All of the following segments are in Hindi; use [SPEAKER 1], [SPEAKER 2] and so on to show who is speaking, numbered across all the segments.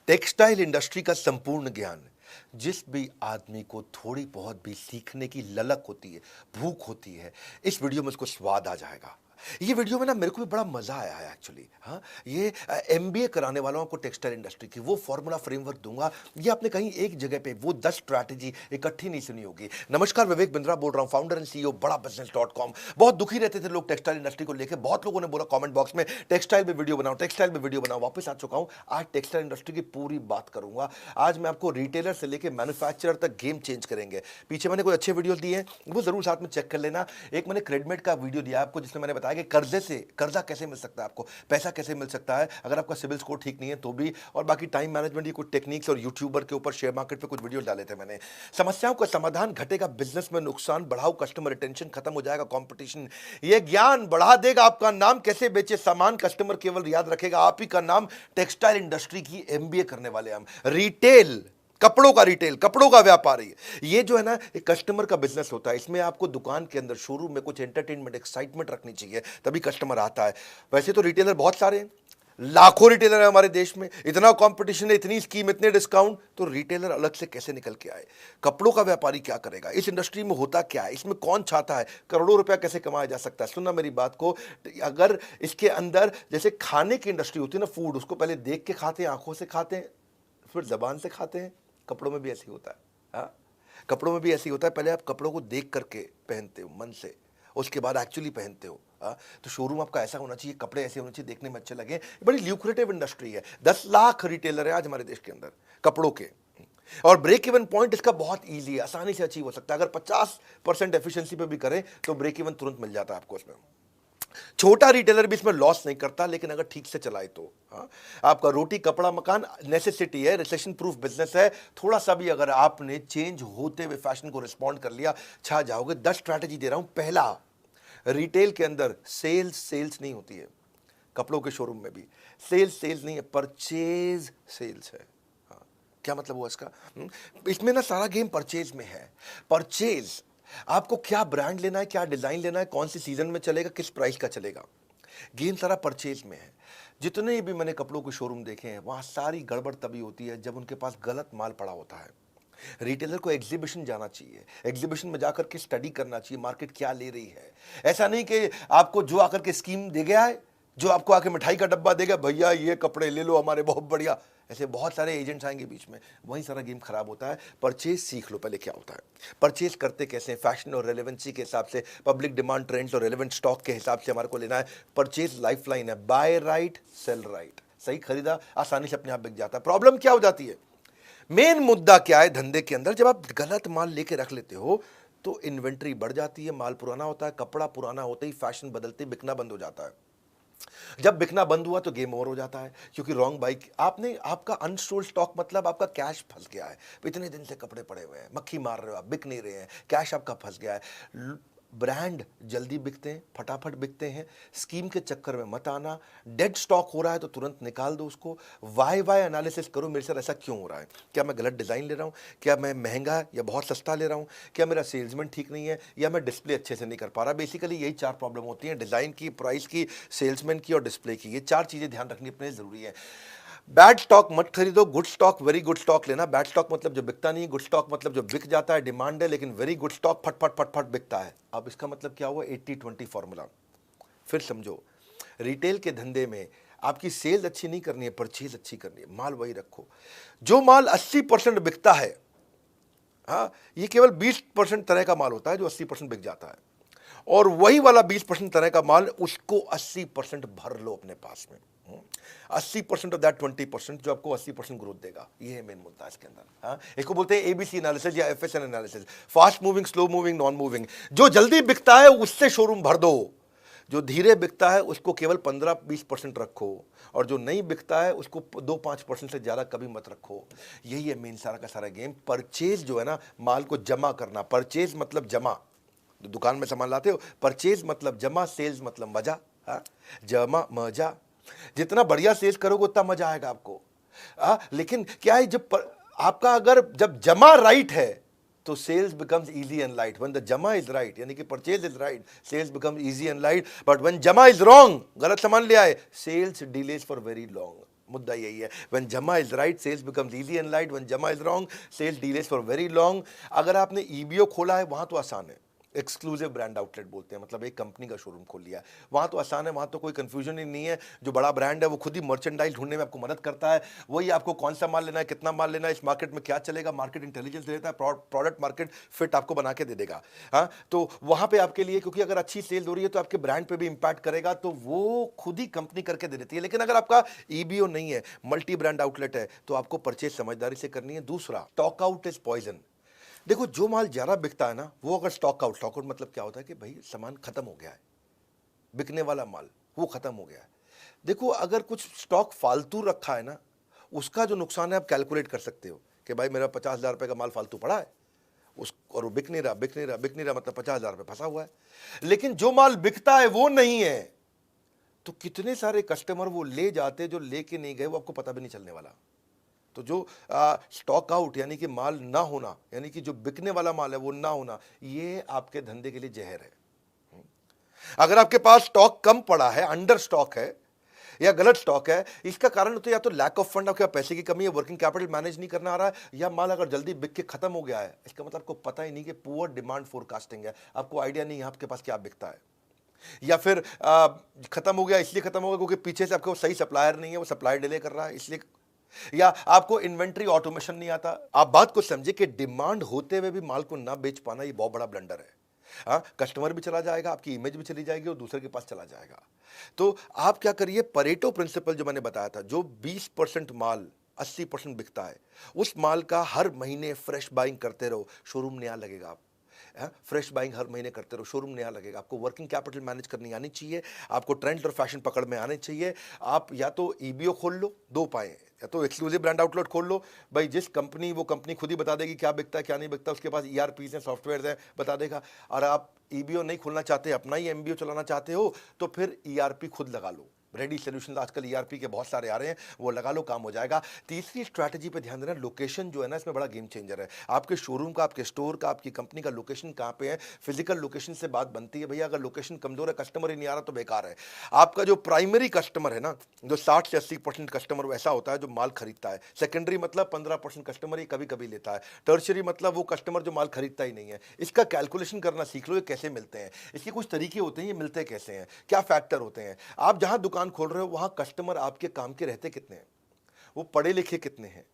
[SPEAKER 1] टेक्सटाइल इंडस्ट्री का संपूर्ण ज्ञान जिस भी आदमी को थोड़ी बहुत भी सीखने की ललक होती है, भूख होती है, इस वीडियो में उसको स्वाद आ जाएगा। ये वीडियो में ना मेरे को भी बड़ा मजा आया है एक्चुअली। हाँ, ये एमबीए कराने वालों को टेक्सटाइल इंडस्ट्री की वो फॉर्मूला फ्रेमवर्क दूंगा। ये आपने कहीं एक जगह पे वो 10 स्ट्रैटेजी इकट्ठी नहीं सुनी होगी। नमस्कार, विवेक बिंद्रा बोल रहा हूँ, फाउंडर एंड सीईओ बड़ा बिजनेस.com। बहुत दुखी रहते थे लोग टेक्सटाइल इंडस्ट्री को लेकर। बहुत लोगों ने बोला कमेंट बॉक्स में टेक्सटाइल में वीडियो बनाओ, टेक्सटाइल में वीडियो बनाओ। वापस आ चुका हूं। आज टेक्सटाइल इंडस्ट्री की पूरी बात करूंगा। आज मैं आपको रिटेलर से लेकर मैन्युफैक्चरर तक गेम चेंज करेंगे। पीछे मैंने कुछ अच्छे वीडियो दिए हैं, वो जरूर साथ में चेक कर लेना। एक मैंने क्रेडमेट का वीडियो दिया आपको जिसमें मैंने बताया कि कर्जे से कर्जा कैसे मिल सकता है, आपको पैसा कैसे मिल सकता है अगर आपका सिविल स्कोर ठीक नहीं है तो भी। और बाकी टाइम मैनेजमेंट की कुछ टेक्निक्स और यूट्यूबर के ऊपर शेयर मार्केट पे कुछ वीडियो डाले थे मैंने। समस्याओं का समाधान, घटेगा बिजनेस में नुकसान, बढ़ाओ कस्टमर रिटेंशन, खत्म हो जाएगा कंपटीशन। ये ज्ञान बढ़ा देगा आपका नाम, कैसे बेचे सामान कस्टमर केवल याद रखेगा आप ही का नाम। टेक्सटाइल इंडस्ट्री की एमबीए करने वाले हम। रिटेल, कपड़ों का रिटेल, कपड़ों का व्यापारी, ये जो है ना एक कस्टमर का बिजनेस होता है। इसमें आपको दुकान के अंदर शोरूम में कुछ एंटरटेनमेंट, एक्साइटमेंट रखनी चाहिए, तभी कस्टमर आता है। वैसे तो रिटेलर बहुत सारे हैं, लाखों रिटेलर है हमारे देश में, इतना कंपटीशन है, इतनी स्कीम, इतने डिस्काउंट, तो रिटेलर अलग से कैसे निकल के आए? कपड़ों का व्यापारी क्या करेगा? इस इंडस्ट्री में होता क्या है? इसमें कौन चाहता है? करोड़ों रुपया कैसे कमाया जा सकता है? सुनना मेरी बात को। अगर इसके अंदर जैसे खाने की इंडस्ट्री होती है ना, फूड, उसको पहले देख के खाते हैं, आंखों से खाते हैं, फिर जबान से खाते हैं। कपड़ों में भी ऐसे ही होता है। हाँ, कपड़ों में भी ऐसे ही होता है। पहले आप कपड़ों को देख करके पहनते हो मन से, उसके बाद एक्चुअली पहनते हो। हाँ, तो शोरूम आपका ऐसा होना चाहिए, कपड़े ऐसे होने चाहिए, देखने में अच्छे लगे। बड़ी ल्यूक्रेटिव इंडस्ट्री है। 10 लाख रिटेलर है आज हमारे देश के अंदर कपड़ों के। और ब्रेक इवन पॉइंट इसका बहुत ईजी है, आसानी से अचीव हो सकता है। अगर 50% एफिशिएंसी पे भी करें तो ब्रेक इवन तुरंत मिल जाता है आपको इसमें। छोटा रिटेलर भी इसमें लॉस नहीं करता, लेकिन अगर ठीक से चलाए तो। हाँ, आपका रोटी कपड़ा मकान नेसेसिटी है, रिसेशन प्रूफ बिजनेस है। थोड़ा सा भी अगर आपने चेंज होते हुए फैशन को रिस्पॉन्ड कर लिया, छा जाओगे। 10 स्ट्रैटेजी दे रहा हूं। पहला, रिटेल के अंदर सेल्स नहीं होती है। कपड़ों के शोरूम में भी सेल्स नहीं है, परचेज सेल्स है। हाँ, क्या मतलब हुआ इसका? इसमें ना सारा गेम परचेज में है। परचेज, आपको क्या ब्रांड लेना है, क्या डिजाइन लेना है, कौन सी सीजन में चलेगा, किस प्राइस का चलेगा, गेम सारा परचेज में है। जितने भी मैंने कपड़ों के शोरूम देखे हैं, वहां सारी गड़बड़ तभी होती है जब उनके पास गलत माल पड़ा होता है। रिटेलर को एग्जीबिशन जाना चाहिए, एग्जीबिशन में जाकर के स्टडी करना चाहिए मार्केट क्या ले रही है। ऐसा नहीं कि आपको जो आकर के स्कीम दे गया है, जो आपको आके मिठाई का डब्बा देगा, भैया ये कपड़े ले लो हमारे बहुत बढ़िया, ऐसे बहुत सारे एजेंट्स आएंगे बीच में, वहीं सारा गेम खराब होता है। परचेज सीख लो पहले क्या होता है, परचेज करते कैसे, फैशन और रेलेवेंसी के हिसाब से, पब्लिक डिमांड, ट्रेंड्स और रेलेवेंट स्टॉक के हिसाब से हमारे को लेना है। परचेज लाइफलाइन है, बाय राइट सेल राइट। सही खरीदा आसानी से अपने आप बिक जाता है। प्रॉब्लम क्या हो जाती है, मेन मुद्दा क्या है धंधे के अंदर, जब आप गलत माल लेके रख लेते हो तो इन्वेंट्री बढ़ जाती है, माल पुराना होता है, कपड़ा पुराना होते ही फैशन बदलते बिकना बंद हो जाता है। जब बिकना बंद हुआ तो गेम ओवर हो जाता है, क्योंकि रॉन्ग बाइक आपने, आपका अनसोल्ड स्टॉक मतलब आपका कैश फंस गया है। इतने दिन से कपड़े पड़े हुए हैं, मक्खी मार रहे हो आप, बिक नहीं रहे हैं, कैश आपका फंस गया है। ब्रांड जल्दी बिकते हैं, फटाफट बिकते हैं, स्कीम के चक्कर में मत आना। डेड स्टॉक हो रहा है तो तुरंत निकाल दो उसको। वाई एनालिसिस करो, मेरे साथ ऐसा क्यों हो रहा है, क्या मैं गलत डिज़ाइन ले रहा हूँ, क्या मैं महंगा या बहुत सस्ता ले रहा हूँ, क्या मेरा सेल्समैन ठीक नहीं है, या मैं डिस्प्ले अच्छे से नहीं कर पा रहा। बेसिकली यही 4 प्रॉब्लम होती हैं, डिज़ाइन की, प्राइस की, सेल्समैन की और डिस्प्ले की। ये 4 चीज़ें ध्यान रखनी अपने ज़रूरी है। बैड स्टॉक मत खरीदो, good stock, very good stock लेना। बैड स्टॉक मतलब जो बिकता नहीं, गुड स्टॉक मतलब जो बिक जाता है, डिमांड है, लेकिन वेरी गुड स्टॉक फट फट फट फट बिकता है। अब इसका मतलब क्या हुआ, 80-20 फॉर्मूला। फिर समझो, रिटेल के धंधे में आपकी सेल अच्छी नहीं करनी है, परचेज अच्छी करनी है। माल वही रखो, जो माल 80% बिकता है। हाँ, ये केवल 20% तरह का माल होता है जो 80% बिक जाता है, और वही वाला 20% तरह का माल, उसको 80% भर लो अपने पास में। 80% ऑफ दैट 20% जो आपको 80% ग्रोथ देगा। ये है मेन मुद्दा इसके अंदर। हाँ, इसको बोलते हैं एबीसी एनालिसिस या एफएसएन analysis, fast moving, slow moving, non moving. जो जल्दी बिकता है उससे शोरूम भर दो, जो धीरे बिकता है उसको केवल 15-20% रखो, और जो नहीं बिकता है उसको 2-5% से ज़्यादा कभी मत रखो। यही है मेन सारा का सारा गेम। परचेज जो है ना, माल को जमा करना। परचेज मतलब जमा, दुकान में सामान लाते हो, परचेज मतलब जमा, सेल्स मतलब मजा। हाँ, जमा मजा, जितना बढ़िया सेल्स करोगे उतना मजा आएगा आपको। लेकिन क्या है, आपका अगर जब जमा राइट है तो sales becomes easy and light. When the जमा इज राइट, यानी कि purchase is right, sales becomes easy and light. But when जमा इज रॉन्ग, गलत सामान ले आए, sales delays for very long. मुद्दा यही है। व्हेन जमा is right sales becomes easy and light, when जमा is wrong sales delays for very long. अगर आपने ईबीओ खोला है वहां तो आसान है, एक्सक्लूसिव ब्रांड आउटलेट बोलते हैं, मतलब एक कंपनी का शोरूम खोल लिया है, वहाँ तो आसान है, वहाँ तो कोई कंफ्यूजन ही नहीं है। जो बड़ा ब्रांड है वो खुद ही मर्चेंडाइज ढूंढने में आपको मदद करता है, वही आपको कौन सा माल लेना है, कितना माल लेना है, इस मार्केट में क्या चलेगा, मार्केट इंटेलिजेंस देता है, प्रोडक्ट मार्केट फिट आपको बना के दे देगा। हाँ, तो वहाँ पे आपके लिए, क्योंकि अगर अच्छी सेल हो रही है तो आपके ब्रांड पे भी इंपैक्ट करेगा, तो वो खुद ही कंपनी करके दे देती है। लेकिन अगर आपका ईबीओ नहीं है, मल्टी ब्रांड आउटलेट है, तो आपको परचेज समझदारी से करनी है। दूसरा, स्टॉक आउट इज पॉइजन। देखो, जो माल ज़्यादा बिकता है ना, वो अगर स्टॉक आउट मतलब क्या होता है कि भाई सामान खत्म हो गया है, बिकने वाला माल वो खत्म हो गया है। देखो, अगर कुछ स्टॉक फालतू रखा है ना, उसका जो नुकसान है आप कैलकुलेट कर सकते हो कि भाई मेरा 50,000 रुपये का माल फालतू पड़ा है, उस और वो बिक नहीं रहा, बिक नहीं रहा, बिक नहीं रहा, मतलब 50,000 रुपये फंसा हुआ है। लेकिन जो माल बिकता है वो नहीं है, तो कितने सारे कस्टमर वो ले जाते जो लेके नहीं गए, वो आपको पता भी नहीं चलने वाला। तो जो स्टॉक आउट यानी कि माल ना होना, यानी कि जो बिकने वाला माल है वो ना होना, ये आपके धंधे के लिए जहर है। अगर आपके पास स्टॉक कम पड़ा है, अंडर स्टॉक है या गलत स्टॉक है, इसका कारण तो या तो लैक ऑफ फंड, आपके पैसे की कमी है, वर्किंग कैपिटल मैनेज नहीं करना आ रहा है, या माल अगर जल्दी बिक के खत्म हो गया है, इसका मतलब आपको पता ही नहीं कि पुअर डिमांड फोरकास्टिंग है, आपको आइडिया नहीं है आपके पास क्या बिकता है। या फिर खत्म हो गया इसलिए खत्म हो गया क्योंकि पीछे से आपको सही सप्लायर नहीं है, वो सप्लाई डिले कर रहा है इसलिए, या आपको इन्वेंट्री ऑटोमेशन नहीं आता। आप बात को समझे कि डिमांड होते हुए भी माल को ना बेच पाना, ये बहुत बड़ा ब्लंडर है। हाँ, कस्टमर भी चला जाएगा, आपकी इमेज भी चली जाएगी और दूसरे के पास चला जाएगा। तो आप क्या करिए, परेटो प्रिंसिपल जो मैंने बताया था, जो 20% माल 80% बिकता है, उस माल का हर महीने फ्रेश बाइंग करते रहो, शोरूम नया लगेगा। आप फ्रेश बाइंग हर महीने करते रहो, शोरूम नया लगेगा। आपको वर्किंग कैपिटल मैनेज करनी आनी चाहिए, आपको ट्रेंड और फैशन पकड़ में आने चाहिए। आप या तो ईबीओ खोल लो, दो पाए, या तो एक्सक्लूसिव ब्रांड आउटलेट खोल लो, भाई जिस कंपनी, वो कंपनी खुद ही बता देगी क्या बिकता है क्या नहीं बिकता, उसके पास ईआरपीज हैं, सॉफ्टवेयर हैं, बता देगा। और आप ईबीओ नहीं खोलना चाहते, अपना ही एमबीओ चलाना चाहते हो, तो फिर ईआरपी खुद लगा लो। रेडी सोल्यूशन आजकल ईआरपी के बहुत सारे आ रहे हैं, वो लगा लो, काम हो जाएगा। तीसरी स्ट्रैटेजी पे ध्यान देना, लोकेशन जो है ना, इसमें बड़ा गेम चेंजर है। आपके शोरूम का, आपके स्टोर का, आपकी कंपनी का लोकेशन कहाँ पे है, फिजिकल लोकेशन से बात बनती है। भैया अगर लोकेशन कमजोर है, कस्टमर ही नहीं आ रहा, तो बेकार है। आपका जो प्राइमरी कस्टमर है ना, जो 60 से 80% कस्टमर वो ऐसा होता है जो माल खरीदता है। सेकेंडरी मतलब 15% कस्टमर ही कभी कभी लेता है। टर्शरी मतलब वो कस्टमर जो माल खरीदता ही नहीं है। इसका कैलकुलेशन करना सीख लो, ये कैसे मिलते हैं, इसके कुछ तरीके होते हैं, ये मिलते कैसे हैं, क्या फैक्टर होते हैं। आप जहां दुकान खोल रहे हो वहां कस्टमर आपके काम के रहते कितने हैं, वो पढ़े लिखे कितने हैं,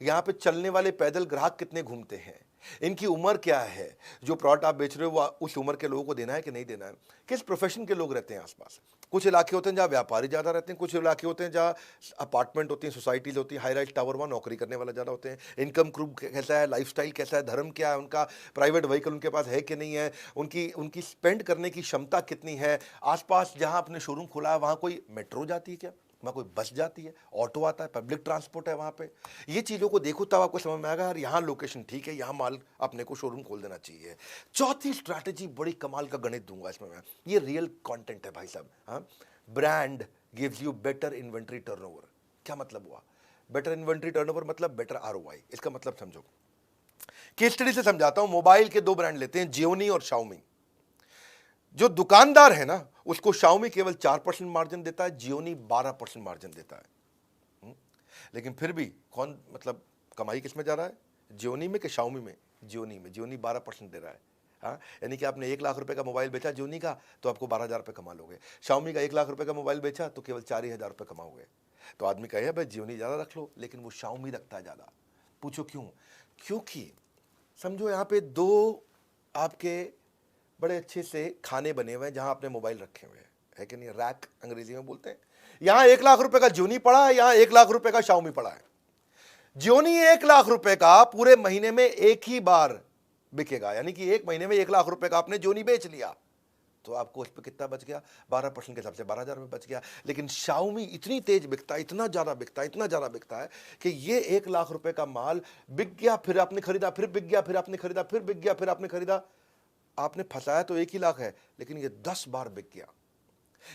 [SPEAKER 1] यहाँ पे चलने वाले पैदल ग्राहक कितने घूमते हैं, इनकी उम्र क्या है, जो प्रोडक्ट आप बेच रहे हो वो उस उम्र के लोगों को देना है कि नहीं देना है, किस प्रोफेशन के लोग रहते हैं आसपास। कुछ इलाके होते हैं जहाँ व्यापारी ज़्यादा रहते हैं, कुछ इलाके होते हैं जहाँ अपार्टमेंट होती हैं, सोसाइटीज होती हैं, हाई राइज टावर, वहाँ नौकरी करने वाले ज़्यादा होते हैं। इनकम ग्रुप कैसा है, लाइफस्टाइल कैसा है, धर्म क्या है उनका, प्राइवेट व्हीकल उनके पास है कि नहीं है, उनकी उनकी स्पेंड करने की क्षमता कितनी है, आसपास जहाँ आपने शोरूम खोला है वहाँ कोई मेट्रो जाती है क्या, वहाँ कोई बस जाती है, ऑटो आता है, पब्लिक ट्रांसपोर्ट है वहाँ पे। ये चीज़ों को देखो तब आपको समझ में आएगा यार, यहाँ लोकेशन ठीक है, यहाँ माल अपने को शोरूम खोल देना चाहिए। चौथी स्ट्रैटेजी, बड़ी कमाल का गणित दूंगा इसमें मैं, ये रियल कंटेंट है भाई साहब। हाँ, brand gives you better inventory turnover. क्या मतलब हुआ बेटर इन्वेंट्री टर्नओवर? मतलब बेटर आरओआई। इसका मतलब समझो, केस स्टडी से समझाता हूं। मोबाइल के दो ब्रांड लेते हैं, जियोनी और शाओमी। जो दुकानदार है ना, उसको शाओमी केवल 4% मार्जिन देता है, जियोनी 12% मार्जिन देता है। लेकिन फिर भी कौन, मतलब कमाई किस में जा रहा है, जियोनी में कि शाओमी में? जियोनी में। जियोनी 12% दे रहा है। हाँ, यानी कि आपने 1 लाख रुपए का मोबाइल बेचा जियोनी का, तो आपको 12,000 रुपये कमा लोगे। शाओमी का 1 लाख रुपए का मोबाइल बेचा तो केवल 4,000 रुपये कमाओगे। तो आदमी कहे भाई जियोनी ज़्यादा रख लो, लेकिन वो शाओमी रखता है ज़्यादा। पूछो क्यों? क्योंकि समझो यहाँ पे दो आपके बड़े अच्छे से खाने बने हुए हैं जहां आपने मोबाइल रखे हुए हैं, है कि नहीं, रैक अंग्रेजी में बोलते हैं। यहां 1 लाख रुपए का जियोनी पड़ा है, यहां 1 लाख रुपए का शाओमी पड़ा है। जियोनी 1 लाख रुपए का पूरे महीने में एक ही बार बिकेगा, यानी कि एक महीने में 1 लाख रुपए का आपने जियोनी बेच लिया, तो आपको उस पर कितना बच गया? 12% के हिसाब से 12,000 रुपये बच गया। लेकिन शाओमी इतनी तेज बिकता है, इतना ज़्यादा बिकता है, इतना ज़्यादा बिकता है कि ये 1 लाख रुपए का माल बिक गया, फिर आपने खरीदा, फिर बिक गया, फिर आपने खरीदा, फिर बिक गया, फिर आपने खरीदा। आपने फंसाया तो 1 ही लाख है, लेकिन ये 10 बार बिक गया।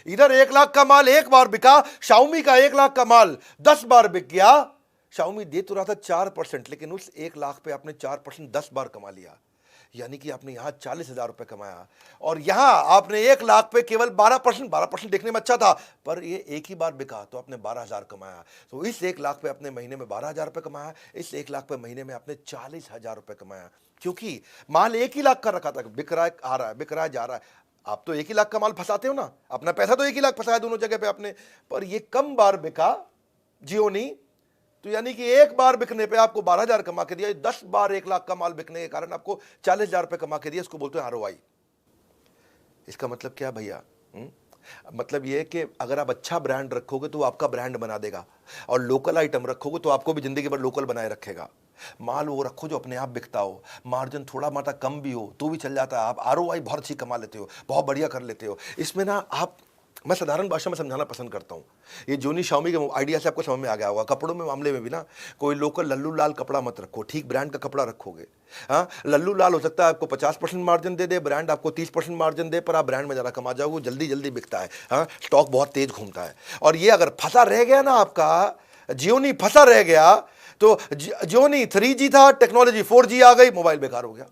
[SPEAKER 1] इधर 1 लाख का माल एक बार बिका, शाओमी का 1 लाख का माल 10 बार बिक गया। शाओमी दे तो रहा था 4%, लेकिन उस 1 लाख पे आपने 4% 10 बार कमा लिया। यानी कि आपने यहाँ 40,000 रुपये कमाया और यहाँ आपने 1 लाख पे केवल 12% देखने में अच्छा था, पर ये एक ही बार बिका तो आपने 12,000 कमाया। तो इस 1 लाख पे अपने महीने में 12,000 रुपये कमाया, इस 1 लाख पे महीने में आपने 40,000 रुपये कमाया, क्योंकि माल 1 ही लाख का रखा था, बिक रहा है, आ रहा है, बिक रहा है, जा रहा है। आप तो 1 ही लाख का माल फंसाते हो ना, अपना पैसा तो 1 ही लाख फंसाया दोनों जगह पे आपने, पर ये कम बार बिका जियोनी, तो यानी कि एक बार बिकने पे आपको 12,000 कमा के दिया, 10 बार 1 लाख का माल बिकने के कारण आपको 40,000 रुपये कमा के दिया। इसको बोलते हैं आरओआई। इसका मतलब क्या भैया? मतलब ये है कि अगर आप अच्छा ब्रांड रखोगे तो आपका ब्रांड बना देगा, और लोकल आइटम रखोगे तो आपको भी जिंदगी भर लोकल बनाए रखेगा। माल वो रखो जो अपने आप बिकता हो, मार्जिन थोड़ा माटा कम भी हो तो भी चल जाता है, आप आरओआई बहुत अच्छी कमा लेते हो, बहुत बढ़िया कर लेते हो। इसमें ना आप, मैं साधारण भाषा में समझाना पसंद करता हूँ। ये जोनी शाओमी के आइडिया से आपको समझ में आ गया होगा। कपड़ों में मामले में भी ना, कोई लोकल लल्लू लाल कपड़ा मत रखो, ठीक ब्रांड का कपड़ा रखोगे। हाँ, लल्लू लाल हो सकता है आपको 50% मार्जिन दे दे, ब्रांड आपको 30% मार्जिन दे, पर आप ब्रांड में ज़्यादा कमा जाओगे, जल्दी जल्दी बिकता है। हाँ, स्टॉक बहुत तेज घूमता है। और ये अगर फंसा रह गया ना आपका, जियोनी फंसा रह गया, तो जियोनी 3G था, टेक्नोलॉजी 4G आ गई, मोबाइल बेकार हो गया।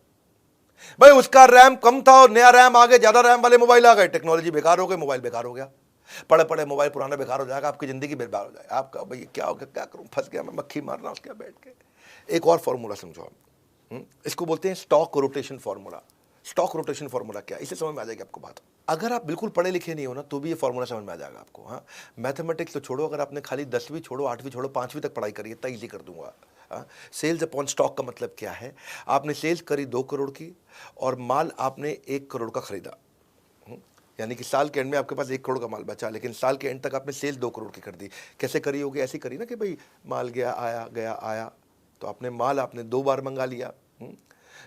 [SPEAKER 1] भाई उसका रैम कम था और नया रैम आ गया, ज्यादा रैम वाले मोबाइल आ गए, टेक्नोलॉजी बेकार हो गई, मोबाइल बेकार हो गया। पड़े पड़े मोबाइल पुराना बेकार हो जाएगा, आपकी जिंदगी बेकार हो जाएगा। आपका भाई क्या हो गया, क्या करूं, फंस गया मैं, मक्खी मार रहा हूं उसके बैठ के। एक और फॉर्मूला समझो आप, इसको बोलते हैं stock rotation formula. Stock rotation formula क्या है, इसे समझ में आ जाएगी आपको बात। अगर आप बिल्कुल पढ़े लिखे नहीं हो ना, तो भी ये फॉर्मूला समझ में आ जाएगा आपको। हाँ, मैथमेटिक्स तो छोड़ो, अगर आपने खाली 10वीं छोड़ो, 8वीं छोड़ो, 5वीं तक पढ़ाई करिए, इतना ईजी कर दूंगा। सेल्स अपॉन स्टॉक का मतलब क्या है? आपने सेल्स करी 2 करोड़ की और माल आपने 1 करोड़ का खरीदा, यानी कि साल के एंड में आपके पास 1 करोड़ का माल बचा, लेकिन साल के एंड तक आपने सेल्स 2 करोड़ की कर दी। कैसे करी होगी? ऐसी करी ना कि भाई माल गया आया, गया आया, तो आपने माल आपने 2 बार मंगा लिया।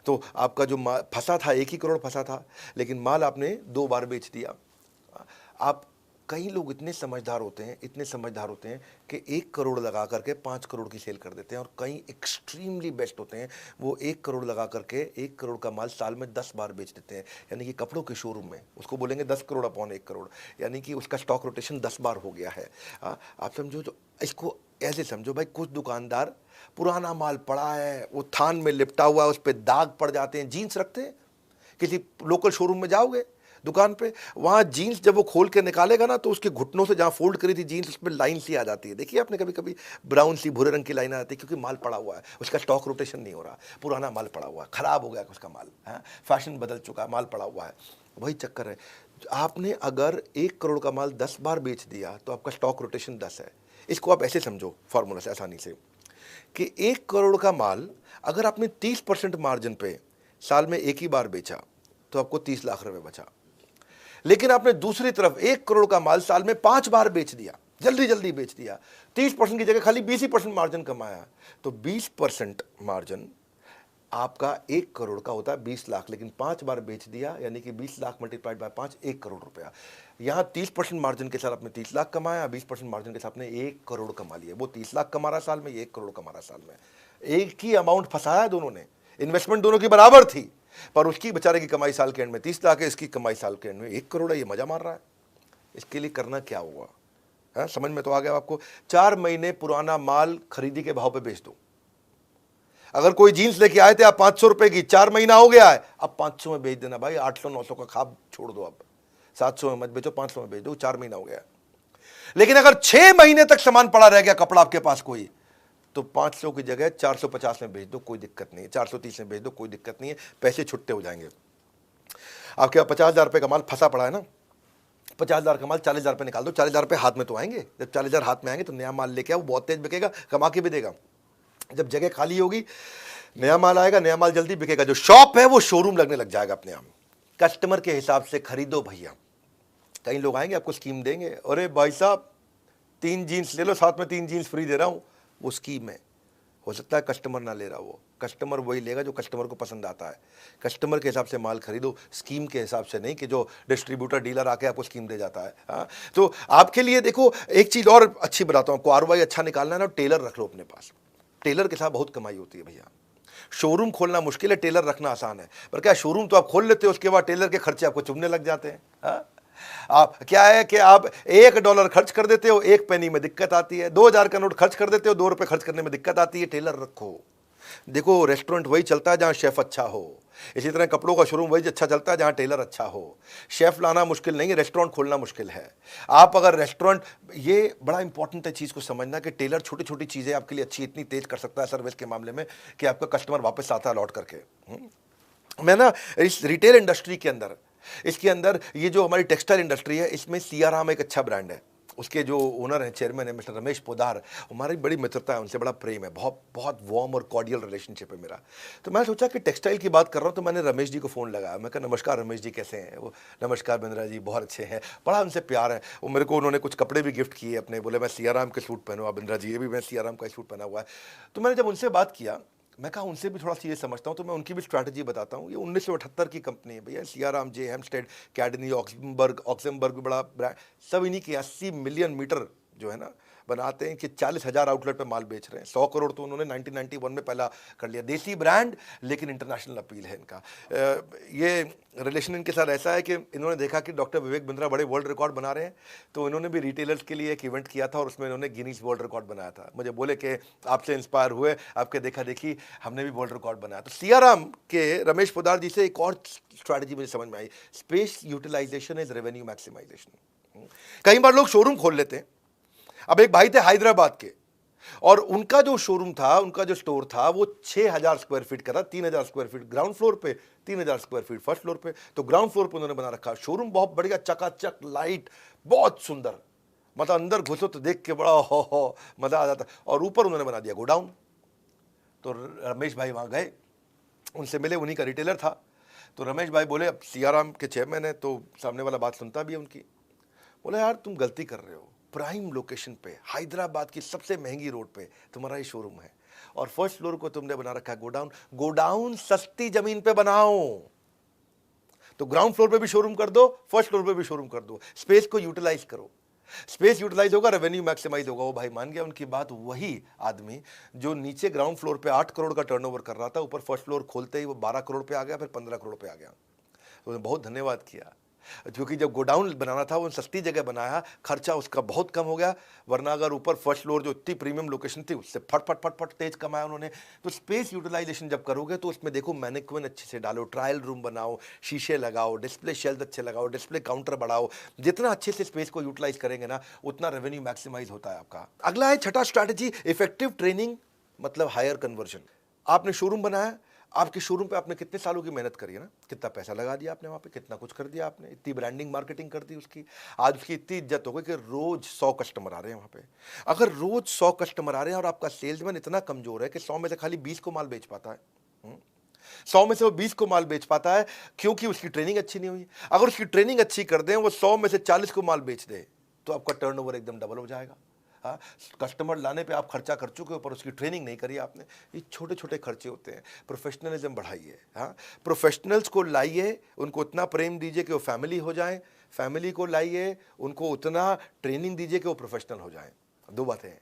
[SPEAKER 1] तो आपका जो फंसा था 1 ही करोड़ फंसा था, लेकिन माल आपने 2 बार बेच दिया। आप, कई लोग इतने समझदार होते हैं, इतने समझदार होते हैं कि 1 करोड़ लगा करके 5 करोड़ की सेल कर देते हैं, और कई एक्सट्रीमली बेस्ट होते हैं, वो 1 करोड़ लगा करके 1 करोड़ का माल साल में 10 बार बेच देते हैं। यानी कि कपड़ों के शोरूम में उसको बोलेंगे 10 करोड़ अपॉन 1 करोड़, यानी कि उसका स्टॉक रोटेशन 10 बार हो गया है। आप समझो, तो इसको ऐसे समझो भाई, कुछ दुकानदार पुराना माल पड़ा है, वो थान में लिपटा हुआ है, उस पर दाग पड़ जाते हैं, जीन्स रखते हैं, किसी लोकल शोरूम में जाओगे दुकान पे, वहाँ जीन्स जब वो खोल के निकालेगा ना, तो उसके घुटनों से जहाँ फोल्ड करी थी जीन्स, उस पर लाइन सी आ जाती है। देखिए आपने कभी कभी ब्राउन सी भूरे रंग की लाइन आ जाती है, क्योंकि माल पड़ा हुआ है, उसका स्टॉक रोटेशन नहीं हो रहा, पुराना माल पड़ा हुआ है, खराब हो गया उसका माल, है, फैशन बदल चुका है, माल पड़ा हुआ है। वही चक्कर है। आपने अगर 1 करोड़ का माल 10 बार बेच दिया तो आपका स्टॉक रोटेशन 10 है। इसको आप ऐसे समझो फॉर्मूला से आसानी से, कि 1 करोड़ का माल अगर आपने 30% मार्जिन पे साल में 1 ही बार बेचा तो आपको 30 लाख रुपए बचा। लेकिन आपने दूसरी तरफ 1 करोड़ का माल साल में 5 बार बेच दिया, जल्दी जल्दी बेच दिया, 30% की जगह खाली 20% मार्जिन कमाया, तो 20% मार्जिन आपका 1 करोड़ का होता है 20 लाख, लेकिन 5 बार बेच दिया, यानी कि 20 लाख मल्टीप्लाइड बाय 5, 1 करोड़ रुपया। यहाँ 30% मार्जिन के साथ आपने 30 लाख कमाया, 20% मार्जिन के साथ आपने 1 करोड़ कमा लिया। वो 30 लाख कमा रहा साल में, 1 करोड़ कमा रहा साल में। एक ही अमाउंट फंसाया दोनों ने, इन्वेस्टमेंट दोनों की बराबर थी, पर उसकी बेचारे की कमाई साल के एंड में 30 लाख है, इसकी कमाई साल के एंड में 1 करोड़ है। ये मजा मार रहा है। इसके लिए करना क्या होगा? है, समझ में तो आ गया आपको? 4 महीने पुराना माल खरीदी के भाव पे बेच दो। अगर कोई जीन्स लेके आए थे आप 500 रुपए की, 4 महीना हो गया है, अब 500 में बेच देना भाई। 800-900 का खाब छोड़ दो, अब 700 में मत बेचो, 500 में बेच दो, 4 महीना हो गया। लेकिन अगर 6 महीने तक सामान पड़ा रह गया कपड़ा आपके पास कोई, तो 500 की जगह 450 में बेच दो, कोई दिक्कत नहीं है। 430 में बेच दो, कोई दिक्कत नहीं है, पैसे छुट्टे हो जाएंगे। आपके पास 50,000 रुपये का माल फंसा पड़ा है ना, 50,000 का माल 40,000 रुपये निकाल दो, 40,000 रुपये हाथ में तो आएंगे। जब 40,000 हाथ में आएंगे तो नया माल लेके आओ, बहुत तेज बिकेगा, कमा के भी देगा। जब जगह खाली होगी, नया माल आएगा, नया माल जल्दी बिकेगा, जो शॉप है वो शोरूम लगने लग जाएगा अपने आप। कस्टमर के हिसाब से खरीदो भैया। कई लोग आएंगे आपको स्कीम देंगे, अरे भाई साहब 3 जीन्स ले लो, साथ में 3 जीन्स फ्री दे रहा हूँ, वो स्कीम है। हो सकता है कस्टमर ना ले रहा, वो कस्टमर वही लेगा जो कस्टमर को पसंद आता है। कस्टमर के हिसाब से माल खरीदो, स्कीम के हिसाब से नहीं कि जो डिस्ट्रीब्यूटर डीलर आके आपको स्कीम दे जाता है। हाँ, तो आपके लिए देखो एक चीज़ और अच्छी बताता हूँ आपको, आरओआई अच्छा निकालना है ना, टेलर रख लो अपने पास। टेलर के साथ बहुत कमाई होती है भैया। शोरूम खोलना मुश्किल है, टेलर रखना आसान है। पर क्या शोरूम तो आप खोल लेते हो, उसके बाद टेलर के खर्चे आपको चुभने लग जाते हैं। हाँ? आप क्या है कि आप $1 खर्च कर देते हो, 1 पेनी में दिक्कत आती है। 2,000 का नोट खर्च कर देते हो, 2 रुपए खर्च करने में दिक्कत आती है। टेलर रखो, देखो, रेस्टोरेंट वही चलता है जहाँ शेफ अच्छा हो। इसी तरह कपड़ों का शोरूम वही अच्छा चलता है जहाँ टेलर अच्छा हो। शेफ लाना मुश्किल नहीं है, रेस्टोरेंट खोलना मुश्किल है। आप अगर रेस्टोरेंट, ये बड़ा इंपॉर्टेंट है चीज़ को समझना कि टेलर छोटी छोटी चीज़ें आपके लिए अच्छी इतनी तेज कर सकता है सर्विस के मामले में कि आपका कस्टमर वापस आता है लौट करके। मैं ना इस रिटेल इंडस्ट्री के अंदर, इसके अंदर ये जो हमारी टेक्सटाइल इंडस्ट्री है, इसमें सियाराम एक अच्छा ब्रांड है। उसके जो ओनर हैं, चेयरमैन है मिस्टर रमेश पोदार, हमारी बड़ी मित्रता है उनसे, बड़ा प्रेम है, बहुत बहुत वार्म और कॉर्डियल रिलेशनशिप है मेरा। तो मैं सोचा कि टेक्सटाइल की बात कर रहा हूँ, तो मैंने रमेश जी को फ़ोन लगाया। मैं कहा, नमस्कार रमेश जी, कैसे हैं? वो, नमस्कार बिंद्रा जी, बहुत अच्छे हैं। बड़ा उनसे प्यार है। वो मेरे को उन्होंने कुछ कपड़े भी गिफ्ट किए अपने, बोले मैं सियाराम के सूट पहनूँ। बिंद्रा जी, ये भी मैं सियाराम का सूट पहना हुआ है। तो मैंने जब उनसे बात किया, मैं कहा उनसे भी थोड़ा चीज़ें समझता हूँ, तो मैं उनकी भी स्ट्रैटेजी बताता हूँ। ये 1978 की कंपनी है भैया, सियाराम, जे हेम्स्टेड, कैडनी, ऑक्समबर्ग भी बड़ा ब्रांड, सब इन्हीं की 80 मिलियन मीटर जो है ना बनाते हैं, कि 40,000 आउटलेट पे माल बेच रहे हैं। 100 करोड़ तो उन्होंने 1991 में पहला कर लिया। देसी ब्रांड, लेकिन इंटरनेशनल अपील है इनका। ये रिलेशन इनके साथ ऐसा है कि इन्होंने देखा कि डॉक्टर विवेक बिंद्रा बड़े वर्ल्ड रिकॉर्ड बना रहे हैं, तो इन्होंने भी रिटेलर्स के लिए एक इवेंट किया था और उसमें इन्होंने गिनीज वर्ल्ड रिकॉर्ड बनाया था। मुझे बोले कि आपसे इंस्पायर हुए, आपके देखा देखी हमने भी वर्ल्ड रिकॉर्ड बनाया। तो सियाराम के रमेश पोदार जी से एक और स्ट्रैटेजी मुझे समझ में आई, space utilisation is revenue maximisation. कई बार लोग शोरूम खोल लेते हैं। अब एक भाई थे हैदराबाद के, और उनका जो शोरूम था, उनका जो स्टोर था, वो 6,000 स्क्वायर फीट का था। 3,000 स्क्वायर फीट ग्राउंड फ्लोर पे, 3,000 स्क्वायर फीट फर्स्ट फ्लोर पे। तो ग्राउंड फ्लोर पे उन्होंने बना रखा शोरूम, बहुत बढ़िया, चकाचक, लाइट, बहुत सुंदर, मतलब अंदर घुसो तो देख के बड़ा हो मजा आ जाता। और ऊपर उन्होंने बना दिया गोडाउन। तो रमेश भाई वहां गए, उनसे मिले, उन्हीं का रिटेलर था। तो रमेश भाई बोले, अब सियाराम के चेयरमैन है तो सामने वाला बात सुनता भी है उनकी। बोले, यार तुम गलती कर रहे हो, प्राइम लोकेशन पे, हैदराबाद की सबसे महंगी रोड पे तुम्हारा ही शोरूम है, और फर्स्ट फ्लोर को तुमने बना रखा है गोडाउन। गोडाउन सस्ती जमीन पे बनाओ, तो ग्राउंड फ्लोर पे भी शोरूम कर दो, फर्स्ट फ्लोर पे भी शोरूम कर दो, स्पेस को यूटिलाइज करो। स्पेस यूटिलाइज होगा, रेवेन्यू मैक्सिमाइज होगा। वो भाई मान गया उनकी बात। वही आदमी जो नीचे ग्राउंड फ्लोर पे 8 करोड़ का टर्नओवर कर रहा था, ऊपर फर्स्ट फ्लोर खोलते ही वो 12 करोड़ पे आ गया, फिर 15 करोड़ पे आ गया। तो उन्हें बहुत धन्यवाद किया, क्योंकि जब गोडाउन बनाना था वो सस्ती जगह बनाया, खर्चा उसका बहुत कम हो गया। वरना अगर ऊपर फर्स्ट फ्लोर जो इतनी प्रीमियम लोकेशन थी, उससे फट फट फट फट तेज कमाया उन्होंने। तो स्पेस यूटिलाइजेशन जब करोगे तो उसमें देखो, मैनेक्विन अच्छे से डालो, ट्रायल रूम बनाओ, शीशे लगाओ, डिस्प्ले शेल्फ अच्छे लगाओ, डिस्प्ले काउंटर बढ़ाओ। जितना अच्छे से स्पेस को यूटिलाइज करेंगे ना, उतना रेवेन्यू मैक्सिमाइज होता है आपका। अगला है छठा स्ट्रैटेजी, इफेक्टिव ट्रेनिंग, मतलब हायर कन्वर्जन। आपने शोरूम बनाया, आपके शोरूम पे आपने कितने सालों की मेहनत करी है ना, कितना पैसा लगा दिया आपने वहाँ पे, कितना कुछ कर दिया आपने, इतनी ब्रांडिंग मार्केटिंग कर दी उसकी। आज उसकी इतनी इज्जत हो गई कि रोज 100 कस्टमर आ रहे हैं वहाँ पे। अगर रोज 100 कस्टमर आ रहे हैं और आपका सेल्समैन इतना कमजोर है कि 100 में से खाली 20 को माल बेच पाता है, 100 में से वो 20 को माल बेच पाता है, क्योंकि उसकी ट्रेनिंग अच्छी नहीं हुई। अगर उसकी ट्रेनिंग अच्छी कर दें, वो 100 में से 40 को माल बेच दे, तो आपका टर्नओवर एकदम डबल हो जाएगा। हाँ, कस्टमर लाने पे आप खर्चा कर चुके हो, पर उसकी ट्रेनिंग नहीं करी आपने। ये छोटे छोटे खर्चे होते हैं। प्रोफेशनलिज्म बढ़ाइए। हाँ, प्रोफेशनल्स को लाइए, उनको उतना प्रेम दीजिए कि वो फैमिली हो जाए। फैमिली को लाइए, उनको उतना ट्रेनिंग दीजिए कि वो प्रोफेशनल हो जाए। दो बातें हैं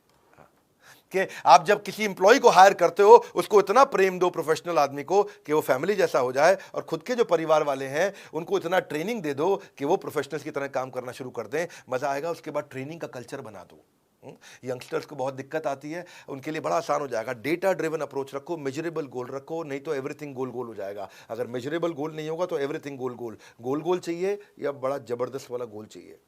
[SPEAKER 1] कि आप जब किसी एम्प्लॉय को हायर करते हो, उसको इतना प्रेम दो प्रोफेशनल आदमी को कि वो फैमिली जैसा हो जाए, और खुद के जो परिवार वाले हैं उनको इतना ट्रेनिंग दे दो कि वो प्रोफेशनल्स की तरह काम करना शुरू कर दें। मजा आएगा। उसके बाद ट्रेनिंग का कल्चर बना दो। यंगस्टर्स को बहुत दिक्कत आती है, उनके लिए बड़ा आसान हो जाएगा। डेटा ड्रिवन अप्रोच रखो, मेजरेबल गोल रखो, नहीं तो एवरीथिंग गोल गोल हो जाएगा। अगर मेजरेबल गोल नहीं होगा तो एवरीथिंग गोल गोल। गोल गोल चाहिए या बड़ा जबरदस्त वाला गोल चाहिए।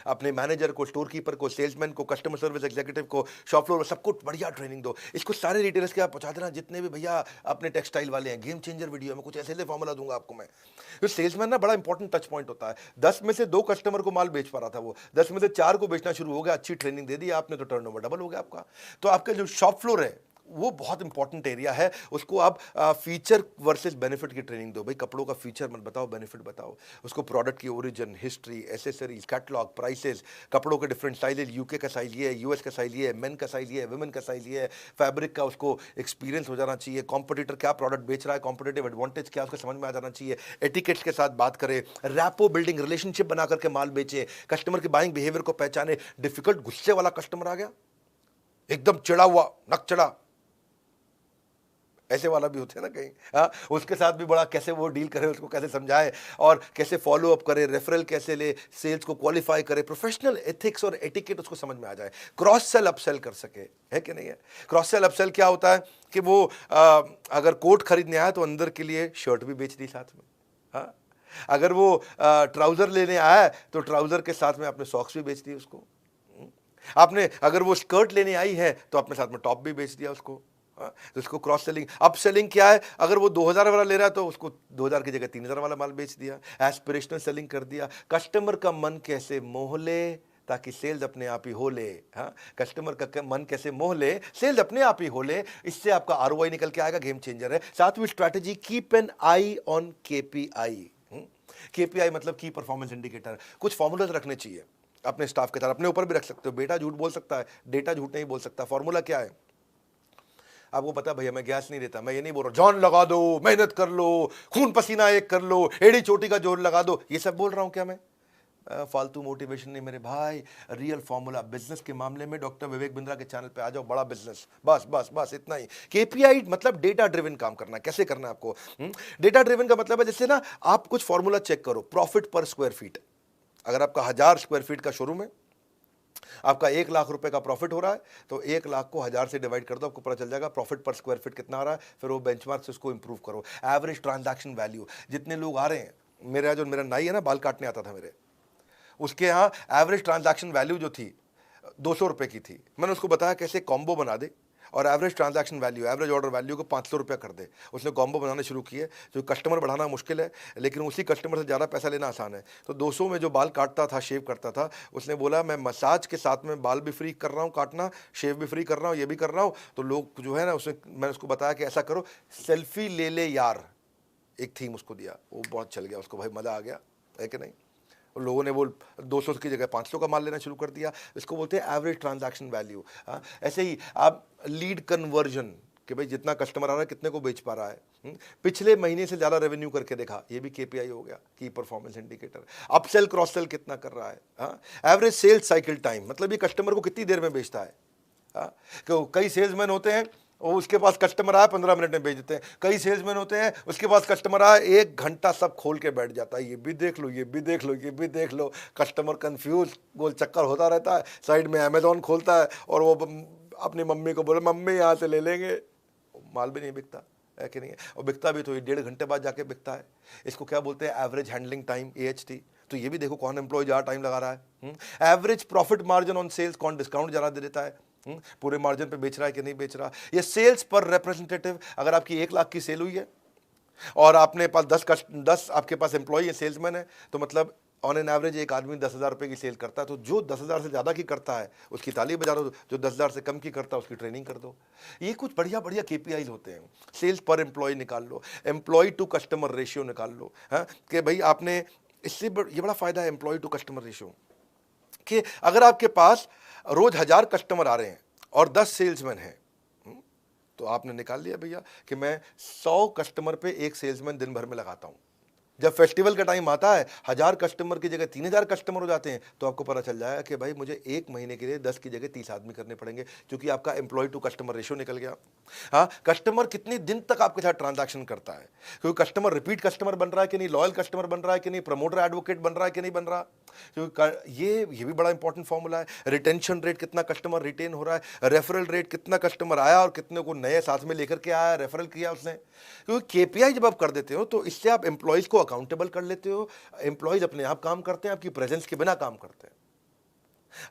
[SPEAKER 1] अपने मैनेजर को, स्टोर कीपर को, सेल्समैन को, कस्टमर सर्विस एग्जीक्यूटिव को, शॉप फ्लोर में सबको बढ़िया ट्रेनिंग दो। इसको सारे रिटेलर्स के आप पहुंचा देना, जितने भी भैया अपने टेक्सटाइल वाले हैं। गेम चेंजर वीडियो में कुछ ऐसे ऐसे फॉर्मूला दूंगा आपको मैं। तो सेल्समैन ना बड़ा इंपॉर्टेंट टच पॉइंट होता है। 10 में से 2 कस्टमर को माल बेच पा रहा था, वो 10 में से 4 को बेचना शुरू हो गया। अच्छी ट्रेनिंग दे दी आपने तो टर्नओवर डबल हो गया आपका। तो आपका जो शॉप फ्लोर है वो बहुत इंपॉर्टेंट एरिया है। उसको आप फीचर वर्सेस बेनिफिट की ट्रेनिंग दो। भाई कपड़ों का फीचर मत बताओ, बेनिफिट बताओ उसको। प्रोडक्ट की origin, history, accessories, catalogue, prices, कपड़ों के डिफरेंट साइजेज, यूके का साइज ये है, यूएस का साइज ये है, मेन का साइज ये है, वुमेन का साइज ये है। फैब्रिक का उसको एक्सपीरियंस हो जाना चाहिए। कॉम्पिटिटर क्या प्रोडक्ट बेच रहा है, कॉम्पिटिटिव एडवांटेज क्या, उसको समझ में आ जाना चाहिए। एटिकेट्स के साथ बात करें, रैपो बिल्डिंग, रिलेशनशिप बना करके माल बेचे, कस्टमर के बाइंग बिहेवियर को पहचाने। डिफिकल्ट गुस्से वाला कस्टमर आ गया, एकदम चिड़ा हुआ, नक चढ़ा, ऐसे वाला भी होते हैं ना कहीं, हाँ, उसके साथ भी बड़ा कैसे वो डील करे, उसको कैसे समझाए और कैसे फॉलो अप करे, रेफरल कैसे ले, सेल्स को क्वालिफाई करे, प्रोफेशनल एथिक्स और एटिकेट उसको समझ में आ जाए, क्रॉस सेल अपसेल कर सके, है कि नहीं है। क्रॉस सेल अपसेल क्या होता है कि वो अगर कोट खरीदने आया तो अंदर के लिए शर्ट भी बेच दी साथ में, हाँ, अगर वो ट्राउजर लेने आया है तो ट्राउजर के साथ में आपने सॉक्स भी बेच दिए उसको, आपने अगर वो स्कर्ट लेने आई है तो अपने साथ में टॉप भी बेच दिया उसको, हाँ, तो इसको क्रॉस सेलिंग। अप सेलिंग क्या है, अगर वो 2000 वाला ले रहा है तो उसको 2000 की जगह 3000 वाला माल बेच दिया। एस्पिरेशनल सेलिंग कर दिया, कस्टमर का मन कैसे मोह ले ताकि सेल्स अपने आप ही हो ले, हाँ, कस्टमर का मन कैसे मोह ले सेल्स अपने आप ही हो ले, इससे आपका आरओआई निकल के आएगा, गेम चेंजर है। सातवीं strategy, keep an I on KPI. KPI मतलब की परफॉर्मेंस इंडिकेटर। कुछ फॉर्मूलाज रखने चाहिए अपने स्टाफ के साथ, अपने ऊपर भी रख सकते हो। बेटा झूठ बोल सकता है, डेटा झूठ नहीं बोल सकता। फॉर्मूला क्या है आपको पता है, भैया मैं गैस नहीं देता, मैं ये नहीं बोल रहा जॉन लगा दो, मेहनत कर लो, खून पसीना एक कर लो, एड़ी चोटी का जोर लगा दो, ये सब बोल रहा हूं क्या मैं? फालतू मोटिवेशन नहीं मेरे भाई, रियल फॉर्मूला। बिजनेस के मामले में डॉक्टर विवेक बिंद्रा के चैनल पे आ जाओ, बड़ा बिजनेस, बस बस बस इतना ही। केपीआई मतलब डेटा ड्रिवन काम करना। कैसे करना है आपको? डेटा ड्रिवन का मतलब है जैसे ना आप कुछ फॉर्मूला चेक करो, प्रॉफिट पर स्क्वायर फीट। अगर आपका 1000 स्क्वायर फीट का शोरूम है, आपका 1 लाख रुपए का प्रॉफिट हो रहा है, तो 1 लाख को 1000 से डिवाइड कर दो, आपको पता चल जाएगा प्रॉफिट पर स्क्वायर फीट कितना आ रहा है। फिर वो बेंचमार्क से उसको इंप्रूव करो। एवरेज ट्रांजैक्शन वैल्यू, जितने लोग आ रहे हैं, मेरा नाई है ना, बाल काटने आता था मेरे, उसके यहाँ एवरेज ट्रांजैक्शन वैल्यू जो थी 200 रुपए की थी। मैंने उसको बताया कैसे कॉम्बो बना दे और average transaction value, average order value को 500 रुपये कर दे। उसने कॉम्बो बनाने शुरू किए। जो कस्टमर बढ़ाना मुश्किल है, लेकिन उसी कस्टमर से ज़्यादा पैसा लेना आसान है। तो 200 में जो बाल काटता था, शेव करता था, उसने बोला मैं मसाज के साथ में बाल भी फ्री कर रहा हूँ काटना, शेव भी फ्री कर रहा हूँ, ये भी कर रहा हूँ। तो लोग जो है ना, उसने मैंने उसको बताया कि ऐसा करो, सेल्फी ले ले यार, एक थीम उसको दिया, वो बहुत चल गया उसको, भाई मज़ा आ गया, है कि नहीं। लोगों ने वो 200 की जगह 500 का माल लेना शुरू कर दिया। इसको बोलते हैं एवरेज ट्रांजैक्शन वैल्यू। हाँ, ऐसे ही आप लीड कन्वर्जन, कि भाई जितना कस्टमर आ रहा है कितने को बेच पा रहा है, पिछले महीने से ज़्यादा रेवेन्यू करके देखा, ये भी केपीआई हो गया, की performance indicator. Upsell cross sell कितना कर रहा है, हाँ, एवरेज सेल्स साइकिल टाइम, मतलब ये कस्टमर को कितनी देर में बेचता है। हाँ, कई सेल्समैन होते हैं, वो उसके पास कस्टमर आया 15 मिनट में बेच देते हैं। कई सेल्समैन होते हैं, उसके पास कस्टमर आया 1 घंटा सब खोल के बैठ जाता है, ये भी देख लो, ये भी देख लो, ये भी देख लो। कस्टमर कंफ्यूज, गोल चक्कर होता रहता है। साइड में अमेजोन खोलता है और वो अपनी मम्मी को बोले मम्मी यहाँ से ले लेंगे, माल भी नहीं बिकता, है कि नहीं है। और बिकता भी तो ये 1.5 घंटे बाद जाके बिकता है। इसको क्या बोलते हैं? Average handling time, AHT। तो ये भी देखो कौन एम्प्लॉय ज़्यादा टाइम लगा रहा है। Average profit margin on sales, कौन डिस्काउंट ज़्यादा दे देता है, पूरे मार्जिन पे बेच रहा है कि नहीं बेच रहा। ये सेल्स पर रिप्रेजेंटेटिव, अगर आपकी 1 लाख की सेल हुई है और आपने पास 10 आपके पास एम्प्लॉय है, सेल्समैन है, तो मतलब ऑन एन एवरेज एक आदमी 10,000 रुपये की सेल करता है। तो जो 10,000 से ज़्यादा की करता है उसकी ताली बजा दो, जो 10,000 से कम की करता है उसकी ट्रेनिंग कर दो। ये कुछ बढ़िया बढ़िया KPIs होते हैं। सेल्स पर एम्प्लॉय निकाल लो, एम्प्लॉय टू कस्टमर रेशियो निकाल लो, हाँ, कि भाई आपने इससे ये बड़ा फायदा है एम्प्लॉय टू कस्टमर रेशियो, कि अगर आपके पास रोज 1000 कस्टमर आ रहे हैं और 10 सेल्समैन हैं, तो आपने निकाल लिया भैया कि मैं 100 कस्टमर पे एक सेल्समैन दिन भर में लगाता हूं। जब फेस्टिवल का टाइम आता है, 1000 कस्टमर की जगह 3000 कस्टमर हो जाते हैं, तो आपको पता चल जाएगा कि भाई मुझे एक महीने के लिए 10 की जगह 30 आदमी करने पड़ेंगे, क्योंकि आपका एम्प्लॉय टू कस्टमर रेशियो निकल गया। हाँ, कस्टमर कितने दिन तक आपके साथ ट्रांजैक्शन करता है, क्योंकि कस्टमर रिपीट कस्टमर बन रहा है कि नहीं, लॉयल कस्टमर बन रहा है कि नहीं, प्रमोटर एडवोकेट बन रहा है कि नहीं बन रहा। क्योंकि ये भी बड़ा इंपॉर्टेंट फॉर्मूला है। रिटेंशन रेट, कितना कस्टमर रिटेन हो रहा है। रेफरल रेट, कितना कस्टमर आया और कितने को नए साथ में लेकर के आया, रेफरल किया उसने। क्योंकि KPI जब आप कर देते हो तो इससे आप एम्प्लॉयज को अकाउंटेबल कर लेते हो। एम्प्लॉयज अपने आप काम करते हैं, आपकी प्रेजेंस के बिना काम करते हैं।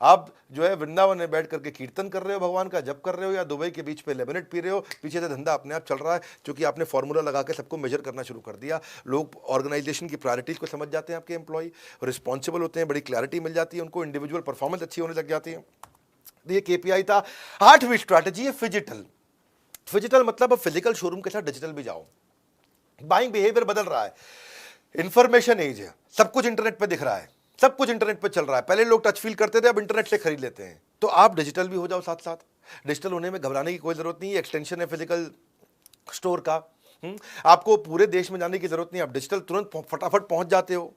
[SPEAKER 1] आप जो है वृंदावन में बैठ करके कीर्तन कर रहे हो, भगवान का जप कर रहे हो, या दुबई के बीच पे लेमनेट पी रहे हो, पीछे से धंधा अपने आप चल रहा है, क्योंकि आपने फॉर्मूला लगा के सबको मेजर करना शुरू कर दिया। लोग ऑर्गेनाइजेशन की प्रायोरिटीज को समझ जाते हैं, आपके एम्प्लॉय रिस्पॉन्सिबल होते हैं, बड़ी क्लैरिटी मिल जाती है उनको, इंडिविजुअल परफॉर्मेंस अच्छी होने लग जाती है। ये KPI था। 8वीं स्ट्रैटेजी है फिजिटल। फिजिटल मतलब फिजिकल शोरूम के साथ डिजिटल भी जाओ। बाइंग बिहेवियर बदल रहा है, इंफॉर्मेशन एज है, सब कुछ इंटरनेट पे दिख रहा है, सब कुछ इंटरनेट पे चल रहा है। पहले लोग टच फील करते थे, अब इंटरनेट से खरीद लेते हैं। तो आप डिजिटल भी हो जाओ साथ साथ। डिजिटल होने में घबराने की कोई जरूरत नहीं है, एक्सटेंशन है फिजिकल स्टोर का। आपको पूरे देश में जाने की जरूरत नहीं, आप डिजिटल तुरंत फटाफट पहुंच जाते हो।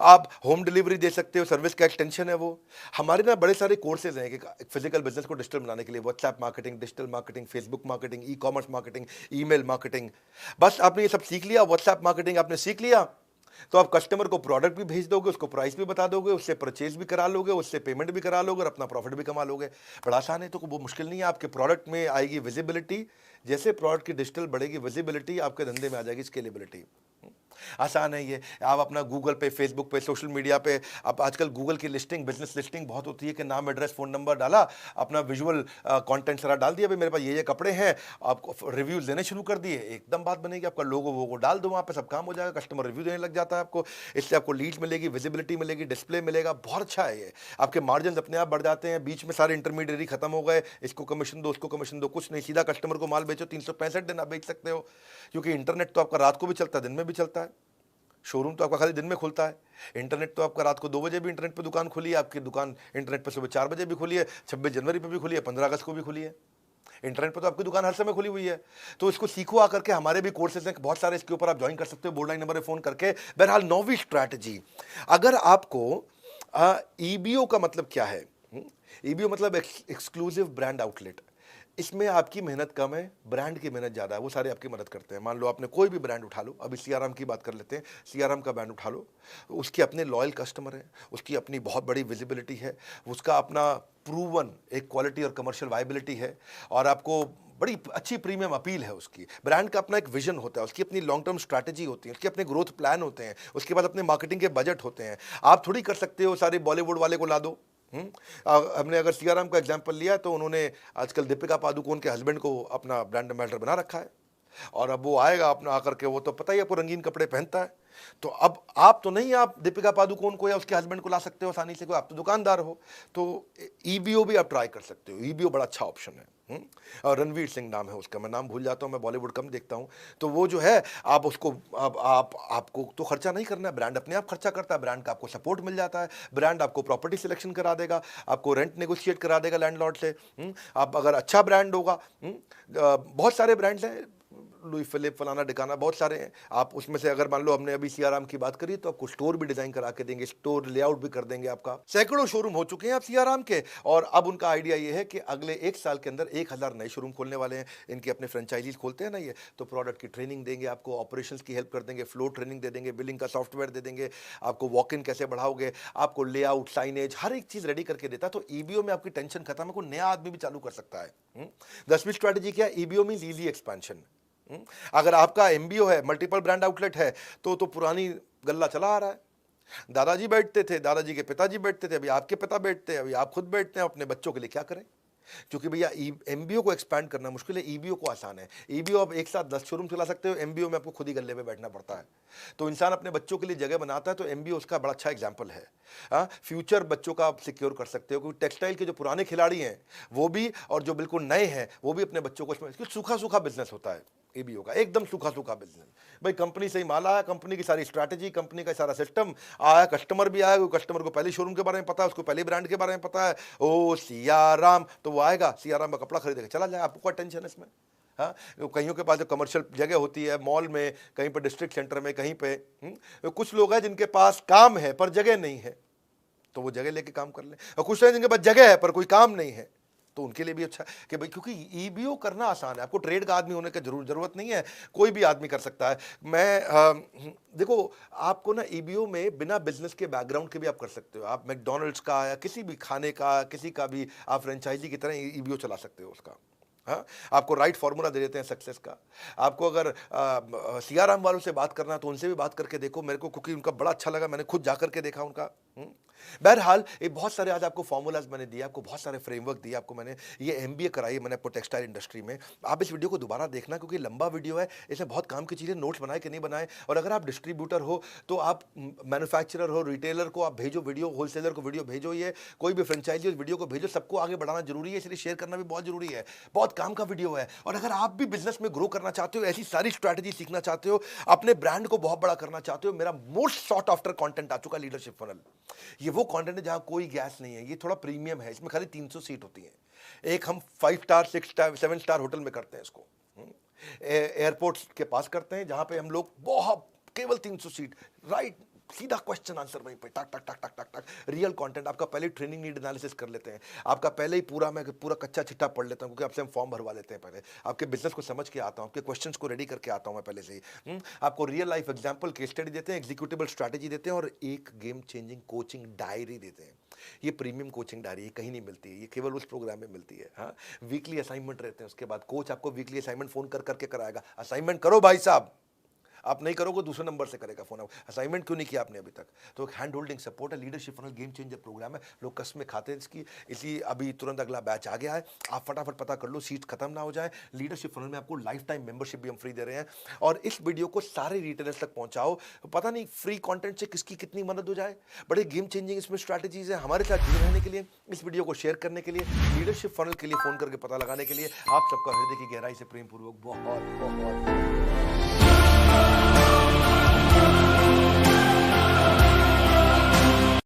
[SPEAKER 1] आप होम डिलीवरी दे सकते हो, सर्विस का एक्सटेंशन है वो। हमारे ना बड़े सारे कोर्सेज हैं कि फिजिकल बिजनेस को डिजिटल बनाने के लिए, WhatsApp marketing, digital marketing, Facebook marketing, e commerce marketing, email marketing. बस आपने ये सब सीख लिया, व्हाट्सएप मार्केटिंग आपने सीख लिया, तो आप कस्टमर को प्रोडक्ट भी भेज दोगे, उसको प्राइस भी बता दोगे, उससे परचेज भी करा लोगे, उससे पेमेंट भी करा लोगे और अपना प्रॉफिट भी कमा लोगे। बड़ा आसान है, तो वो मुश्किल नहीं है। आपके प्रोडक्ट में आएगी विजिबिलिटी, जैसे प्रोडक्ट की डिजिटल बढ़ेगी विजिबिलिटी, आपके धंधे में आ जाएगी स्केलेबिलिटी। आसान है ये। आप अपना गूगल पे, फेसबुक पे, सोशल मीडिया पे, आप आजकल गूगल की लिस्टिंग, बिजनेस लिस्टिंग बहुत होती है कि नाम, एड्रेस, फ़ोन नंबर डाला, अपना विजुअल कंटेंट सारा डाल दिया, भाई मेरे पास ये कपड़े हैं, आपको रिव्यूज़ देने शुरू कर दिए, एकदम बात बनेगी। आपका लोगो वोगो डाल दो वहाँ पे, सब काम हो जाएगा, कस्टमर रिव्यू देने लग जाता है आपको। इससे आपको लीड मिलेगी, विजिबिलिटी मिलेगी, डिस्प्ले मिलेगा, बहुत अच्छा है ये। आपके मार्जिन अपने आप बढ़ जाते हैं, बीच में सारे इंटरमीडिएरी खत्म हो गए, इसको कमीशन दो, उसको कमीशन दो, कुछ नहीं, सीधा कस्टमर को माल बेचो, 365 दिन आप बेच सकते हो, क्योंकि इंटरनेट तो आपका रात को भी चलता है, दिन में भी चलता है। शोरूम तो आपका खाली दिन में खुलता है, इंटरनेट तो आपका रात को 2 बजे भी इंटरनेट पे दुकान खुली है, आपकी दुकान इंटरनेट पे सुबह 4 बजे भी खुली है, 26 जनवरी पे भी खुली है, 15 अगस्त को भी खुली है। इंटरनेट पे तो आपकी दुकान हर समय खुली हुई है। तो इसको सीखो आकर के, हमारे भी कोर्सेज हैं बहुत सारे, इसके ऊपर आप ज्वाइन कर सकते हो बोर्ड लाइन नंबर पे फ़ोन करके। बहरहाल 9वीं स्ट्रैटेजी, अगर आपको ईबीओ का मतलब क्या है? ईबीओ मतलब एक्सक्लूसिव ब्रांड आउटलेट। इसमें आपकी मेहनत कम है, ब्रांड की मेहनत ज़्यादा है, वो सारे आपकी मदद करते हैं। मान लो आपने कोई भी ब्रांड उठा लो, अभी सीआरएम की बात कर लेते हैं, सीआरएम का ब्रांड उठा लो, उसके अपने लॉयल कस्टमर हैं, उसकी अपनी बहुत बड़ी विजिबिलिटी है, उसका अपना प्रूवन एक क्वालिटी और कमर्शियल वायबिलिटी है, और आपको बड़ी अच्छी प्रीमियम अपील है उसकी। ब्रांड का अपना एक विजन होता है, उसकी अपनी लॉन्ग टर्म स्ट्रैटेजी होती है, उसके अपने ग्रोथ प्लान होते हैं, उसके बाद अपने मार्केटिंग के बजट होते हैं। आप थोड़ी कर सकते हो सारे बॉलीवुड वाले को ला दो। हमने अगर सीआरएम का एग्जांपल लिया, तो उन्होंने आजकल दीपिका पादुकोण के हस्बैंड को अपना ब्रांड एम्बेसडर बना रखा है, और अब वो आएगा अपना आकर के, वो तो पता ही आपको रंगीन कपड़े पहनता है। तो अब आप तो नहीं, आप दीपिका पादुकोण को या उसके हस्बैंड को ला सकते हो आसानी से, कोई आप तो दुकानदार हो। तो ईबीओ भी आप ट्राई कर सकते हो, ईबीओ बड़ा अच्छा ऑप्शन है। और रणवीर सिंह नाम है उसका, मैं नाम भूल जाता हूँ, मैं बॉलीवुड कम देखता हूँ। तो वो जो है, आप उसको, आपको तो खर्चा नहीं करना है, ब्रांड अपने आप खर्चा करता है, ब्रांड का आपको सपोर्ट मिल जाता है, ब्रांड आपको प्रॉपर्टी सिलेक्शन करा देगा, आपको रेंट नेगोशिएट करा देगा लैंडलॉर्ड से। आप अगर अच्छा ब्रांड होगा, बहुत सारे ब्रांड्स हैं, लुई फिलिप, फलाना डिकाना, बहुत सारे हैं। आप उसमें से अगर मान लो, हमने अभी सीआरएम की बात करी, तो आपको स्टोर भी डिजाइन करा के देंगे, स्टोर लेआउट भी कर देंगे आपका। सैकड़ों शोरूम हो चुके हैं आप सीआरएम के, और अब उनका आइडिया ये है कि अगले 1 साल के अंदर 1000 नए शोरूम खोलने वाले हैं। इनके अपने फ्रेंचाइजीज खोलते हैं ना ये, तो प्रोडक्ट की ट्रेनिंग देंगे आपको, ऑपरेशंस की हेल्प कर देंगे, फ्लो ट्रेनिंग दे देंगे, बिलिंग का सॉफ्टवेयर दे देंगे, आपको वॉक इन कैसे बढ़ाओगे, आपको लेआउट, साइनेज, हर एक चीज रेडी करके देता है। तो ईबीओ में आपकी टेंशन खत्म है, कोई नया आदमी भी चालू कर सकता है। 10वीं स्ट्रैटेजी क्या है? EBO means easy expansion. अगर आपका एमबीओ है, मल्टीपल ब्रांड आउटलेट है, तो पुरानी गल्ला चला आ रहा है। दादाजी बैठते थे, दादाजी के पिताजी बैठते थे, अभी आपके पिता बैठते हैं, अभी आप खुद बैठते हैं, अपने बच्चों के लिए क्या करें? क्योंकि भैया एमबीओ को एक्सपैंड करना मुश्किल है, ईबीओ को आसान है। ईबीओ आप एक साथ 10 शोरूम चला सकते हो, एमबीओ में आपको खुद ही गल्ले पे बैठना पड़ता है। तो इंसान अपने बच्चों के लिए जगह बनाता है, तो एमबीओ उसका बड़ा अच्छा एग्जाम्पल है। फ्यूचर बच्चों का आप सिक्योर कर सकते हो, क्योंकि टेक्सटाइल के जो पुराने खिलाड़ी हैं वो भी, और जो बिल्कुल नए हैं वो भी अपने बच्चों को, सूखा सूखा बिजनेस होता है ईबीओ का, एकदम सूखा सूखा बिजनेस। भाई कंपनी से ही माल आया, कंपनी की सारी स्ट्रैटेजी, कंपनी का सारा सिस्टम आया, कस्टमर भी आया, कस्टमर को पहले शोरूम के बारे में पता है, उसको पहले ब्रांड के बारे में पता है, ओ सियाराम, तो वो आएगा, सियाराम का कपड़ा खरीदेगा, चला जाए, आपको क्या टेंशन है इसमें? हाँ, कईयों के पास जो कमर्शियल जगह होती है, मॉल में, कहीं पर डिस्ट्रिक्ट सेंटर में, कहीं पे, कुछ लोग हैं जिनके पास काम है पर जगह नहीं है, तो वो जगह लेके काम कर ले, और कुछ लोग जिनके पास जगह है पर कोई काम नहीं है, तो उनके लिए भी अच्छा कि भाई, क्योंकि ईबीओ करना आसान है, आपको ट्रेड का आदमी होने की जरूरत नहीं है, कोई भी आदमी कर सकता है। देखो, आपको ना ईबीओ में बिना बिजनेस के बैकग्राउंड के भी आप कर सकते हो। आप मैकडोनल्ड्स का या किसी भी खाने का, किसी का भी आप फ्रेंचाइजी की तरह ईबीओ चला सकते हो उसका। हाँ, आपको राइट फार्मूला दे देते हैं सक्सेस का। आपको अगर सीआरएम वालों से बात करना, तो उनसे भी बात करके देखो, मेरे को क्योंकि उनका बड़ा अच्छा लगा, मैंने खुद जाकर के देखा उनका। बहरहाल, ये बहुत सारे आज आपको फॉर्मूलाज मैंने दिए, आपको बहुत सारे फ्रेमवर्क दिए, आपको मैंने ये एमबीए कराई है मैंने आपको टेक्सटाइल इंडस्ट्री में। आप इस वीडियो को दोबारा देखना, क्योंकि लंबा वीडियो है, इसमें बहुत काम की चीज़ें, नोट्स बनाए कि नहीं बनाए। और अगर आप डिस्ट्रीब्यूटर हो, तो आप मैन्युफैक्चरर हो, रिटेलर को आप भेजो वीडियो, होलसेलर को वीडियो भेजो, ये कोई भी फ्रेंचाइजी वीडियो को भेजो, सबको आगे बढ़ाना जरूरी है, इसलिए शेयर करना भी बहुत जरूरी है। बहुत काम का वीडियो है। और अगर आप भी बिजनेस में ग्रो करना चाहते हो, ऐसी सारी स्ट्रैटेजी सीखना चाहते हो, अपने ब्रांड को बहुत बड़ा करना चाहते हो, मेरा मोस्ट सॉट आफ्टर कंटेंट आ चुका, लीडरशिप फनल। ये वो कंटेंट है जहां कोई गैस नहीं है, ये थोड़ा प्रीमियम है, इसमें खाली 300 सीट होती है। एक हम 5 स्टार, 6 स्टार, 7 स्टार होटल में करते हैं इसको, एयरपोर्ट के पास करते हैं, जहां पे हम लोग बहुत, केवल 300 सीट, राइट सीधा क्वेश्चन आंसर वहीं पे टक टक टक टक टक टक, रियल कंटेंट। आपका पहले ट्रेनिंग नीड एनालिसिस कर लेते हैं, आपका पहले ही मैं पूरा कच्चा चिट्ठा पढ़ लेता हूँ, क्योंकि आपसे हम फॉर्म भरवा लेते हैं पहले, आपके बिजनेस को समझ के आता हूँ, आपके क्वेश्चंस को रेडी करके आता हूँ मैं पहले से ही। आपको real life example, case study देते हैं, एग्जीक्यूटिबल स्ट्रैटेजी देते हैं, और एक गेम चेंजिंग कोचिंग डायरी देते हैं। ये प्रीमियम कोचिंग डायरी है, कहीं नहीं मिलती है, ये केवल उस प्रोग्राम में मिलती है। हाँ, वीकली असाइनमेंट रहते हैं, उसके बाद कोच आपको वीकली असाइनमेंट फोन कर करके कराएगा, असाइनमेंट करो भाई साहब, आप नहीं करोगे दूसरे नंबर से करेगा फोन। आप असाइनमेंट क्यों नहीं किया आपने अभी तक? तो एक हैंड होल्डिंग सपोर्ट है, leadership funnel game changer programme है, लोग कस्में खाते हैं इसकी, इसलिए अभी तुरंत अगला बैच आ गया है, आप फटाफट पता कर लो, सीट खत्म ना हो जाए। लीडरशिप फनल में आपको लाइफ टाइम मेंबरशिप भी हम फ्री दे रहे हैं, और इस वीडियो को सारे रिटेलर्स तक पहुंचाओ। पता नहीं फ्री कंटेंट से किसकी कितनी मदद हो जाए, बड़े गेम चेंजिंग इसमें स्ट्रैटेजीज है। हमारे साथ जुड़े रहने के लिए, इस वीडियो को शेयर करने के लिए, लीडरशिप फनल के लिए फोन करके पता लगाने के लिए आप सबका हृदय की गहराई से प्रेम पूर्वक बहुत बहुत